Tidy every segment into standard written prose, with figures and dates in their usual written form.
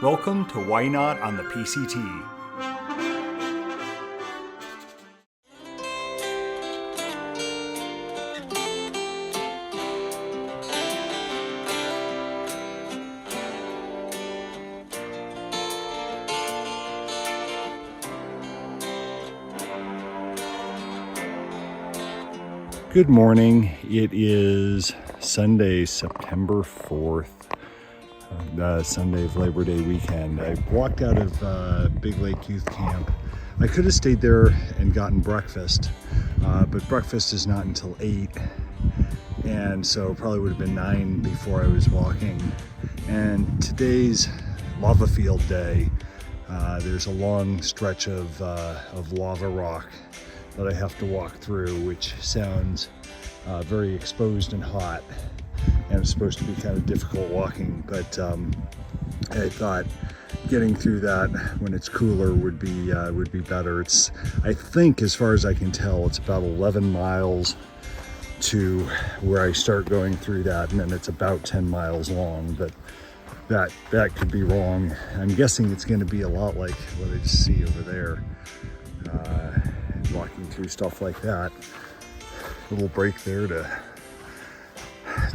Welcome to Ynot on the PCT. Good morning. It is Sunday, September 4th, Sunday of Labor Day weekend. I walked out of Big Lake Youth Camp. I could have stayed there and gotten breakfast, but breakfast is not until 8, and so probably would have been 9 before I was walking. And today's lava field day. There's a long stretch of lava rock that I have to walk through, which sounds very exposed and hot, and it's supposed to be kind of difficult walking, but I thought getting through that when it's cooler would be better. It's, I think, as far as I can tell, it's about 11 miles to where I start going through that, and then it's about 10 miles long, but that could be wrong. I'm guessing it's going to be a lot like what I just see over there. Walking through stuff like that. A little break there to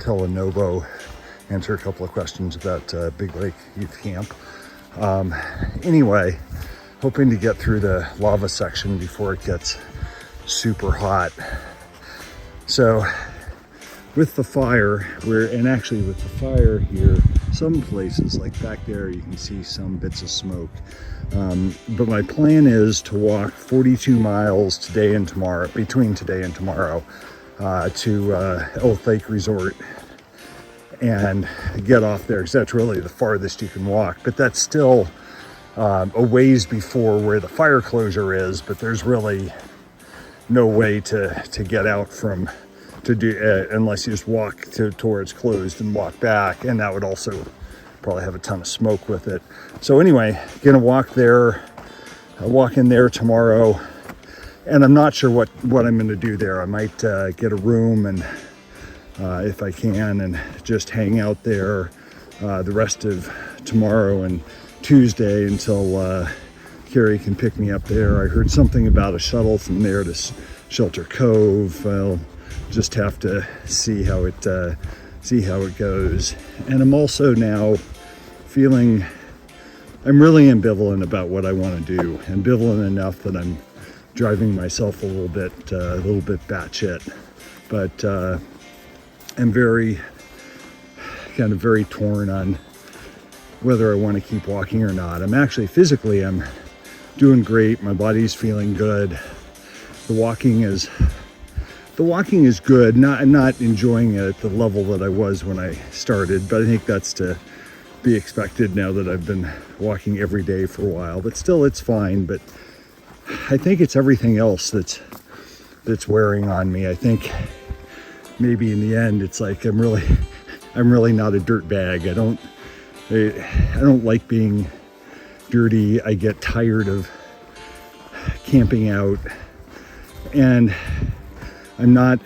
tell a Novo, answer a couple of questions about Big Lake Youth Camp. Anyway, hoping to get through the lava section before it gets super hot. So with the fire, with the fire here, some places like back there you can see some bits of smoke. But my plan is to walk 42 miles between today and tomorrow to Elk Lake Resort and get off there, because that's really the farthest you can walk. But that's still a ways before where the fire closure is, but there's really no way to get out unless you just walk to where it's closed and walk back, and that would also probably have a ton of smoke with it. So anyway, gonna walk in there tomorrow, and I'm not sure what I'm gonna do there. I might get a room and if I can, and just hang out there the rest of tomorrow and Tuesday until Carrie can pick me up there. I heard something about a shuttle from there to Shelter Cove. I'll just have to see how it goes. And I'm also now feeling, I'm really ambivalent about what I want to do. Ambivalent enough that I'm driving myself a little bit batshit. But I'm very torn on whether I want to keep walking or not. I'm actually physically, I'm doing great. My body's feeling good. The walking is good. I'm not enjoying it at the level that I was when I started, but I think that's to be expected now that I've been walking every day for a while. But still, it's fine. But I think it's everything else that's wearing on me. I think maybe in the end, it's like I'm really not a dirt bag. I don't like being dirty. I get tired of camping out, and I'm not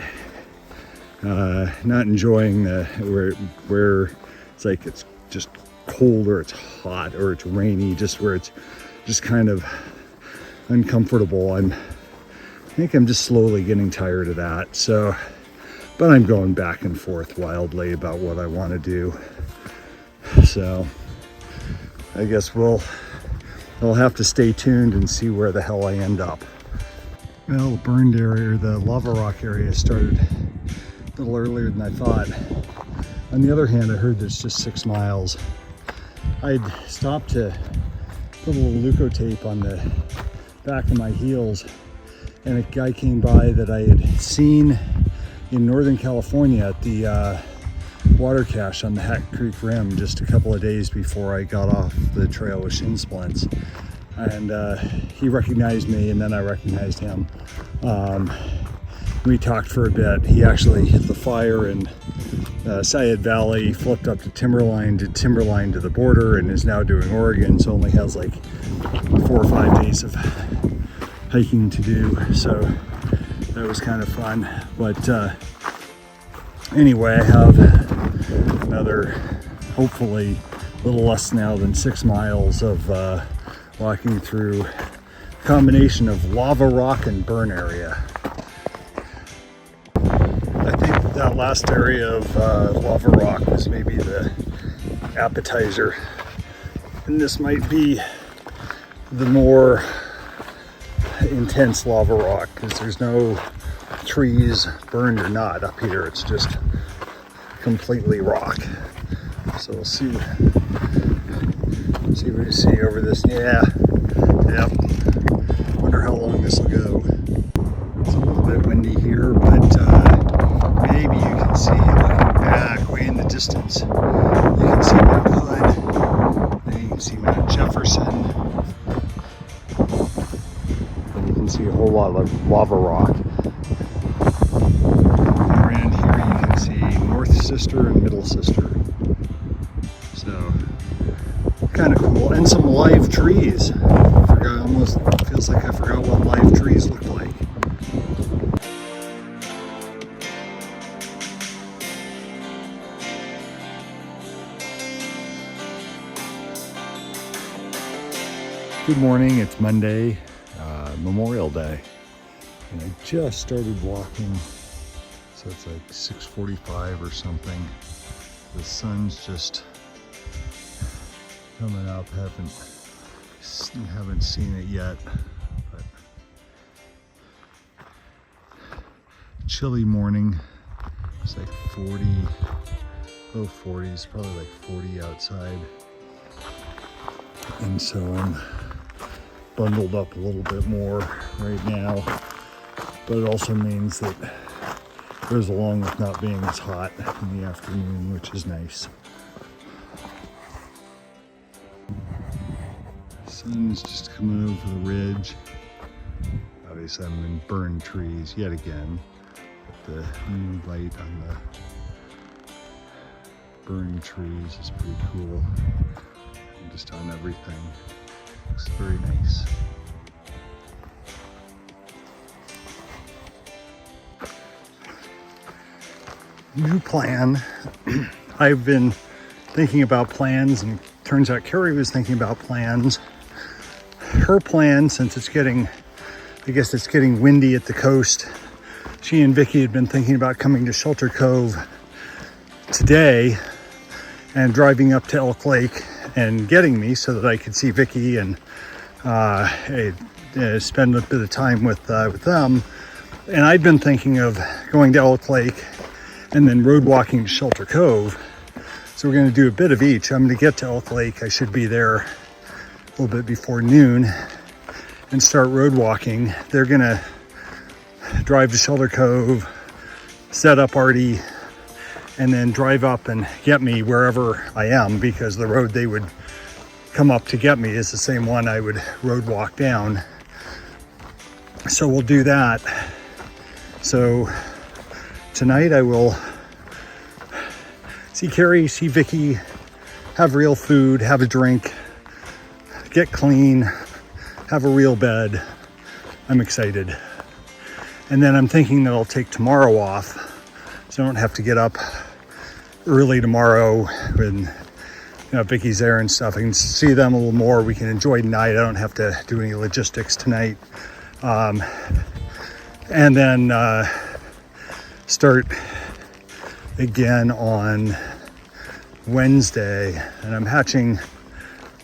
enjoying where it's like it's just cold or it's hot or it's rainy, just where it's just kind of uncomfortable. I think I'm just slowly getting tired of that. So, but I'm going back and forth wildly about what I want to do. So I guess I'll have to stay tuned and see where the hell I end up. Well, the burned area, or the lava rock area, started a little earlier than I thought. On the other hand, I heard there's just 6 miles. I'd stopped to put a little leukotape on the back of my heels, and a guy came by that I had seen in Northern California at the water cache on the Hat Creek Rim just a couple of days before I got off the trail with shin splints. And he recognized me, and then I recognized him. We talked for a bit. He actually hit the fire in Sayed Valley, flipped up to Timberline, did Timberline to the border, and is now doing Oregon, so only has like 4 or 5 days of hiking to do. So that was kind of fun. But anyway, I have another hopefully little less now than 6 miles of walking through a combination of lava rock and burn area. I think that last area of lava rock was maybe the appetizer, and this might be the more intense lava rock because there's no trees burned or not up here. It's just completely rock. So we'll see what we see over this. Yeah, yep. Wonder how long this will go. It's a little bit windy here, but maybe you can see, looking back way in the distance, you can see Mount Hood, then you can see Mount Jefferson, and you can see a whole lot of lava rock. And around here you can see North Sister and Middle Sister. So, kind of cool. And some live trees. Almost feels like I forgot what live trees look like. Good morning, it's Monday, Memorial Day, and I just started walking, so it's like 6:45 or something. The sun's just coming up, haven't seen it yet, but chilly morning. It's like 40, low 40s, probably like 40 outside, and so I'm bundled up a little bit more right now, but it also means that it goes along with not being as hot in the afternoon, which is nice. Sun's just coming over the ridge. Obviously I'm in burned trees yet again, but the new light on the burned trees is pretty cool. And just on everything. Looks very nice. New plan. I've been thinking about plans, and turns out Carrie was thinking about plans. Her plan, since it's getting, I guess it's getting windy at the coast, she and Vicky had been thinking about coming to Shelter Cove today and driving up to Elk Lake and getting me so that I could see Vicky and spend a bit of time with them. And I'd been thinking of going to Elk Lake and then road walking to Shelter Cove. So we're going to do a bit of each. I'm going to get to Elk Lake. I should be there a little bit before noon and start road walking. They're going to drive to Shelter Cove, set up Artie, and then drive up and get me wherever I am, because the road they would come up to get me is the same one I would road walk down. So we'll do that. So tonight I will see Carrie, see Vicky, have real food, have a drink, get clean, have a real bed. I'm excited. And then I'm thinking that I'll take tomorrow off, so I don't have to get up early tomorrow when Vicky's there and stuff. I can see them a little more. We can enjoy tonight. I don't have to do any logistics tonight. And then start again on Wednesday. And I'm hatching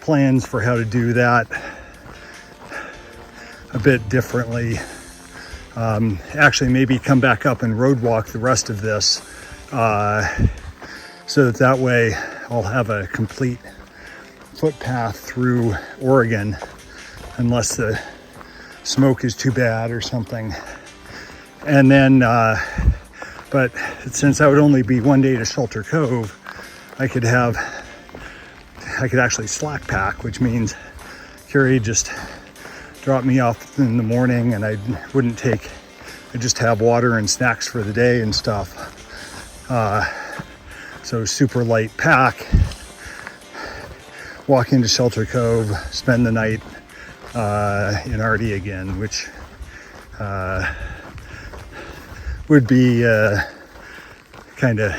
plans for how to do that a bit differently. Actually, maybe come back up and road walk the rest of this, so that way I'll have a complete footpath through Oregon, unless the smoke is too bad or something. And then, but since I would only be one day to Shelter Cove, I could actually slack pack, which means Carrie just drop me off in the morning, and I just have water and snacks for the day and stuff. So super light pack, walk into Shelter Cove, spend the night in Artie again, which would be kind of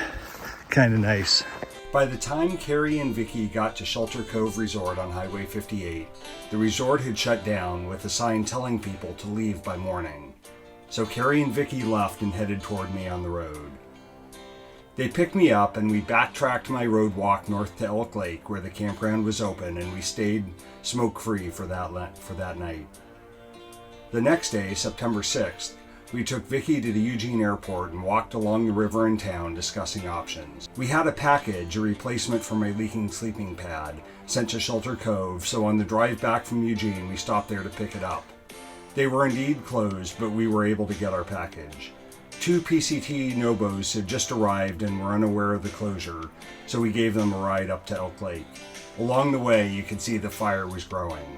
nice. By the time Carrie and Vicky got to Shelter Cove Resort on Highway 58, the resort had shut down with a sign telling people to leave by morning. So Carrie and Vicky left and headed toward me on the road. They picked me up and we backtracked my road walk north to Elk Lake where the campground was open, and we stayed smoke-free for that night. The next day, September 6th, we took Vicky to the Eugene airport and walked along the river in town discussing options. We had a package, a replacement for my leaking sleeping pad, sent to Shelter Cove, so on the drive back from Eugene we stopped there to pick it up. They were indeed closed, but we were able to get our package. 2 PCT Nobos had just arrived and were unaware of the closure, so we gave them a ride up to Elk Lake. Along the way, you could see the fire was growing.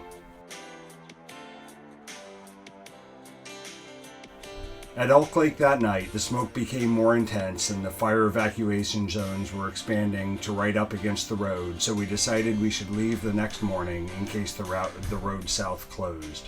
At Elk Lake that night, the smoke became more intense and the fire evacuation zones were expanding to right up against the road, so we decided we should leave the next morning in case the road south closed.